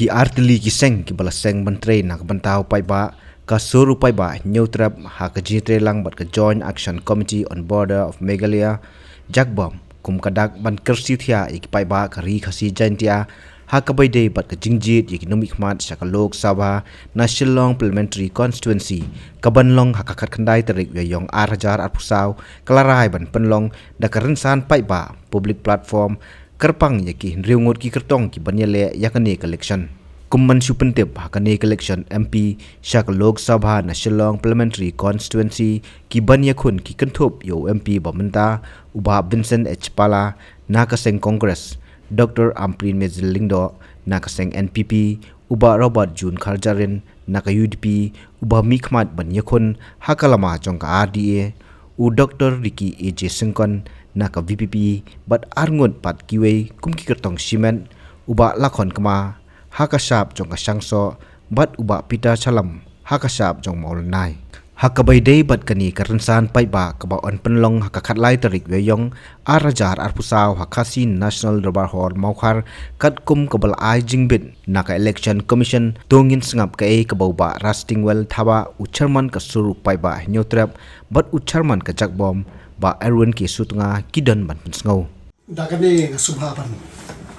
ki artili ki seng ki bala seng mentre nak bantau pai ba ka suru pai ba neutrap ha ka jitre lang bat ka joint action committee on border of Meghalaya jakbom kum kadak ban kersi thia ik pai ba ka ri khasi jantia ha ka bai dei bat ka jingjit economic mat saka lok sabha na Shillong parliamentary constituency ka banlong ha ka khat khandai tarik we yong 8000 pusau kalarai ban penlong da ka rensan pai ba public platform kerpang yaki riungut ki kertong ki banyale yakane election kumman supentep hakane election MP shak lok sabha na Shillong parliamentary constituency ki banyakhun ki kanthop yo MP bamanta uba Vincent H Pala nakaseng congress Dr Amprin Mezlingdo nakaseng NPP uba Robert Jun Kharjarin naka UDP uba Mikmat banyakhun hakalama jongka RDA u Dr Ricky AJ Sengkon naka VPP bat arngut pat kiwe kumki kertong simen uba lakhon kama hakasap jong kasangso bat uba pita chalam hakasap jong maulnai hakabai dei bat kani karensan pai ba kaba on penlong hakakhatlai tarik weyong arajar arpusau hakasi National Darbar Hall maukhar katkum kabal ai jingbit naka election commission tongin sngap ka e kabau ba Rastingwell thaba ucharman ka suru pai ba neutrap bat ucharman ka jakbom ba Erwin ki sutnga kidan ban pensngau dagane subhaban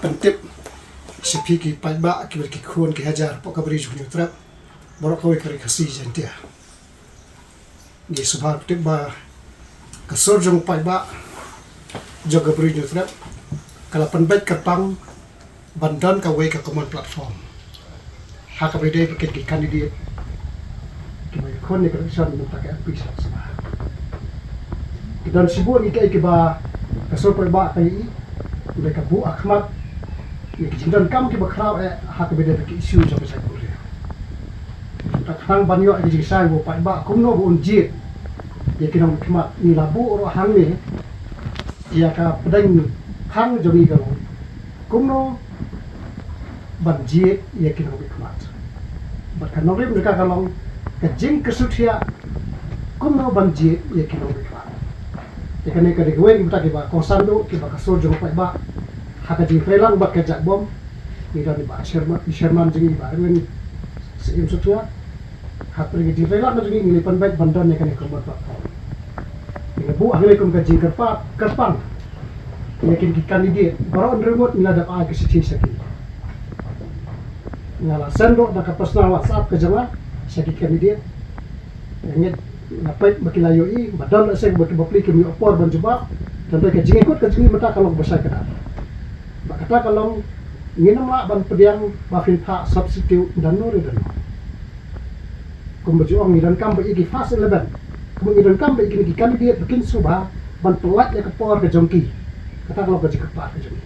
pentip sipi ki pai ba ki ki khon ki hajar pokabri junior trap borok koi kari khasi jantia ni subha tip ba kasor jong pai ba jogabri junior trap kala penbet kapang bandan ka wei ka common platform hakabri dei ki candidate ki mai khon ni election no tak MP subha dan sibuk ni kai ba kasor pai ba kai mereka bu akhmat ni jindan kam ki bakrau hak beda ki isu jo besai puri tak hang banyo ki jisai bo pai ba kumno bo unjit ye kinong khmat ni labu ro hang ni ya ka pedang hang jo ni garo kumno banjit ye kinong khmat bat kanore mereka kalong ka jing kesuthia kumno banjit ye kinong khmat ikane ka digwen kita ki ba konsando ki ba kasor jo pai ba haka di frelang bak kejak bom ni dari ba Sherman jingi ba Erwin sim sutua hak pergi di frelang jingi ni pan baik bandan ne kan ko ba ni bu ahle kum ka jing kerpang ni kin ki candidate baron remote ni ada a ke sithi saki ngala sendo da ka personal WhatsApp ke jama saki candidate nget ngapai bakilayo i badan aseng bapli ke mi opor ban jubak dan ke jingi kot ke jingi mata kalau besar kada kata kalau nginam la ban pediang mafin tha substitute dan nori dan kumbeju ong dan kam bagi fase leban kumbeju dan kam bagi ki candidate bikin subha ban pelat ya kepor ke jongki kata kalau ke jikpa ke jongki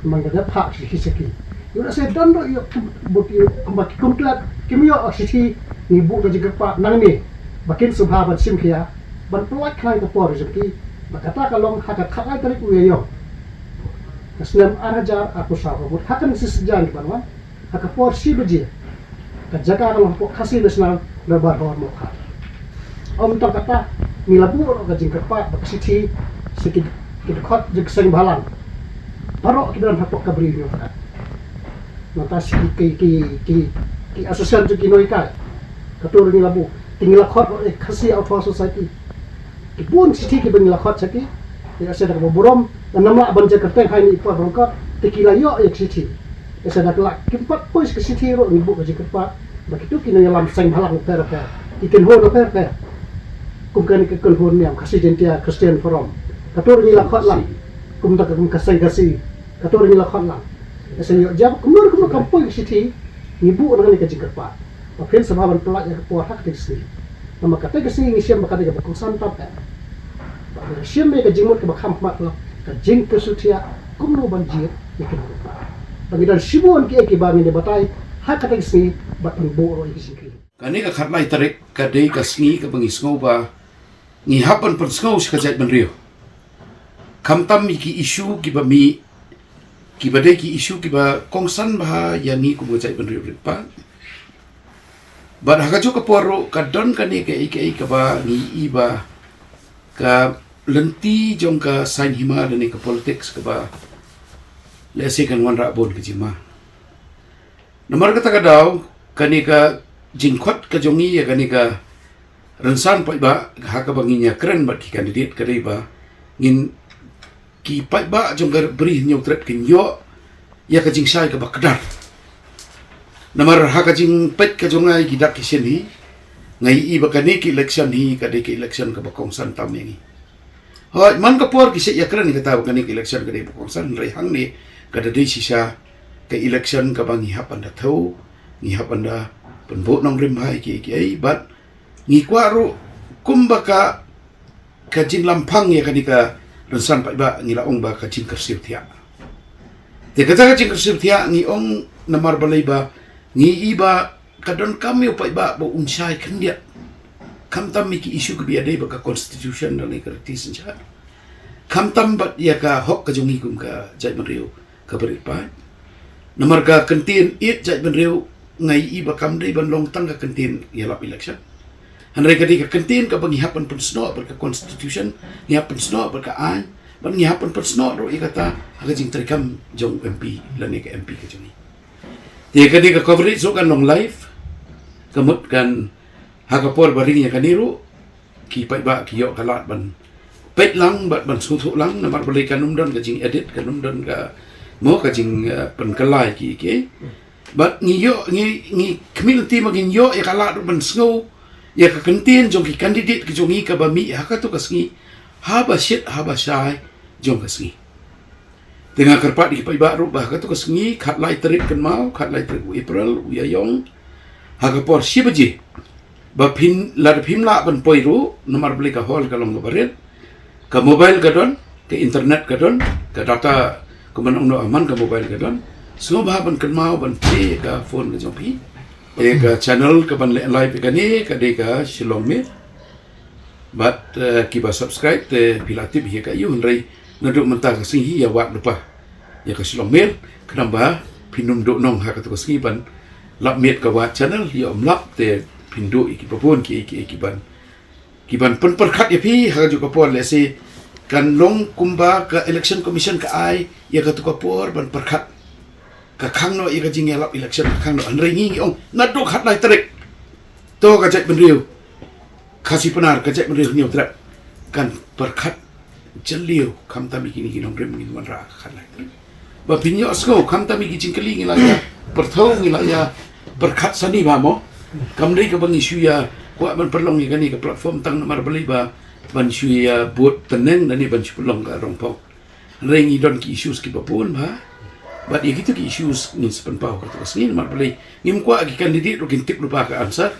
kumang kada tha siki yo se dan do yo boti kumbat komplet kimio oksiti ni bu ke jikpa nang ni bikin subha ban sim khia ban pelat khan kepor ke jongki kata kalau hakat khakai tarik yo Islam arajar aku sahabat hakan sesejan di bawah hak porsi beji kejaga kalau kasih nasional Darbar Hall mokha om tak kata milabu ka jingkepa bakasiti sikit khot jik seng balan parok kidan hapok kabri yo ka nata ki asosian jik inoika katur milabu tinggal khot kasih auto society kipun siti ki ben khot saki ya sedang borom namla banja kerteng hai ni pa rongka tekila yo ek siti ya sedang lak kimpat pois ke siti ro ni bu ka jikpa begitu kini lam seng halang per ikan ho no per kum kan ke kon ho niam kasih jentia Christian forum katur ni lakot lang kum tak kum kasih katur ni lakot lang ya senyo jab kumur kampoi siti ni bu nang ni ka jikpa papin sababan pelak ya po hak teksti nama kata ke sini siam bakade ke bakong tap siam me ka jingmot ke bakham mat lo ka jing ke sutia kumno banjir ikin rupa pangidan sibuan ki bangi de batai hak kata sini batang boro ikisi kani ka khatlai tarik ka dei ka sngi ka bangi sngo ba ngi hapan pan sngo ska jat ban rio kamtam ki issue ki ba mi ki ba dei ki issue ki ba kongsan ba yani ku bo jat ban rio pa ba haka jo ka poro ka don kani ka ba ngi iba ka lenti jong ka sain hima dan ke politics ke ba lese kan wan rabon ke jima Namar kata kadau kanika jingkot ka jongi ya kanika rensan pai ba ha ka banginya keren bat ki kandidat kadai ba ngin ki pai ba jong gar beri nyau tret kin yo ya ka jing sai ka ba kadar. Namar ha ka jing pet ka jongai gidak ki seni ngai i ba kaniki election hi kadai ki election ka ba kongsan tam yangi. Hoi man ka por ki se ya keren ka tahu kaniki election kadai ba kongsan rei hang ni kada dei sisa ke election ka bang ihap anda tahu ihap anda penbot nong rim hai ki ai bat ngi kwaru kumbaka ka jing lampang ya kanika rensan pai ba ngi laong ba ka jing kersiu tia te kata ka jing kersiu tia ngi ong namar balai ba ngi iba kadon kami pai ba bo unsai kendia kam tam mi ki isu ke biade ba ka constitution dan ikrati senja kam tam bat ya ka hok ka jongi kum ka jai meriu ka beripai Namar ka kentin it jai benreu ngai i bakam dei ban long tang ka kentin yalap election. Hanrei kadi ka kentin ka bangihapan pensno ber ka constitution, ngihapan sno ber ka an, ban ngihapan pensno ro i kata aga jing trikam jong MP lan ka MP ka joni. Ti kadi ka coverage so kan long live kamut kan hagapor baring ya kaniru ki pai ba ki yo kalat ban pet lang ban sutu lang namar balai kan umdan ka jing edit kan umdan ka mo ka jing penkelai ki but ngi community magin yo ya kala ban snow ya ka kentin jong ki candidate ki jongi ka ba mi ha ka to ka sngi ha ba shit ha ba shai jong ka sngi tengah kerpat di pai ba ru ba ka to ka sngi khat lai terik kan mau khat lai terik April ya yong ha ka por shi baji ba pin la la ban poi ru nomor beli ka hall ka long baret ka mobile ka don ka internet ka don ka data kuman ong aman ka mobile ka don so ba ban kan mau ban play ka phone ka jompi ka channel ka ban live ka ni ka de ka Shillong me but ki ba subscribe te pilati bi ka yu rei nadu menta ka sing hi ya wat lupa ya ka Shillong me kenamba pinum do nong ha ka to sing ban lap met ka wat channel ya lap te pindu iki popon ki ban pen perkhat ya pi ha ju ka pon le si kan long kumba ka election commission ka ai ya ka tuka por ban perkhat ka khang no ya ka jing elap election ka khang no an ringi ong ngadok khat lai trek to ka jek benriu khasi penar ka jek benriu niu trek kan perkhat jeliu kam tami kini kinong rem ngi man ra khat lai trek ba pinyo sko kam tami ki jing kali ngi la ya perthau ngi la ya perkhat sani ba mo kam dei ka bangi shu ya kwa ban perlong ni ka platform tang namar beli ba ban shuya buat teneng dan ni ban shulong ka rongpau rengi don ki issues ki papun ba but ya gitu ki issues ni sepen pau ka terus ni mar beli ngim kwa ki kandidat ro kintik lupa ka answer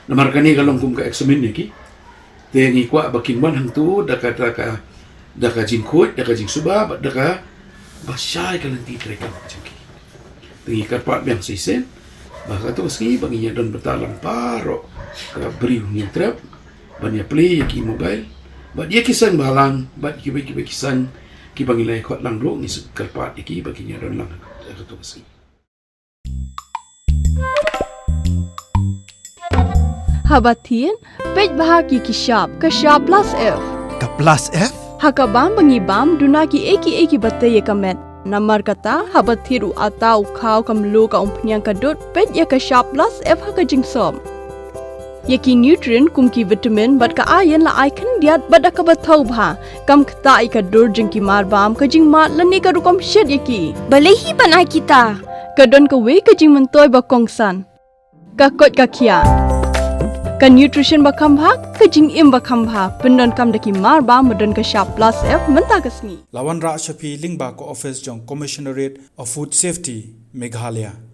namar kani kalong kum ka examine ni ki te ni kwa bakin man hang tu da ka jingkut da ka jing suba da ka basai ka lanti treka jengki tengi karpat yang sisen ba ka terus ni banginya don betalang paro ka beriu ni trap banyak play ki mobile ba dia kisan balang ba ki kisan ki bangilai khot lang ro ni karpat ki baginya don lang ka to kasi habatin pej bahaki ki shop ka shop plus f Ka plus F? hakabam bangi bam duna ki eki batte ye kamet namar kata habathiru atau khau kamlu ka umpnyang ka dot pej ya ka shop plus f haka jingsom Yaki nutrient kumki vitamin bat ka ayan la icon diat bat ka bathau bha kam khta ka dur jingki mar bam ka jing mat lani ka rukom shed yaki Balehi banai kita. ka don ka we ka jing mentoy ba kongsan ka kot ka khia ka nutrition ba kham bha ka jing im ba kham bha pendon kam daki mar bam modon ka sharp plus f menta ka sngi Lawan Ra Shafi Lingba ko office jong Commissionerate of Food Safety Meghalaya.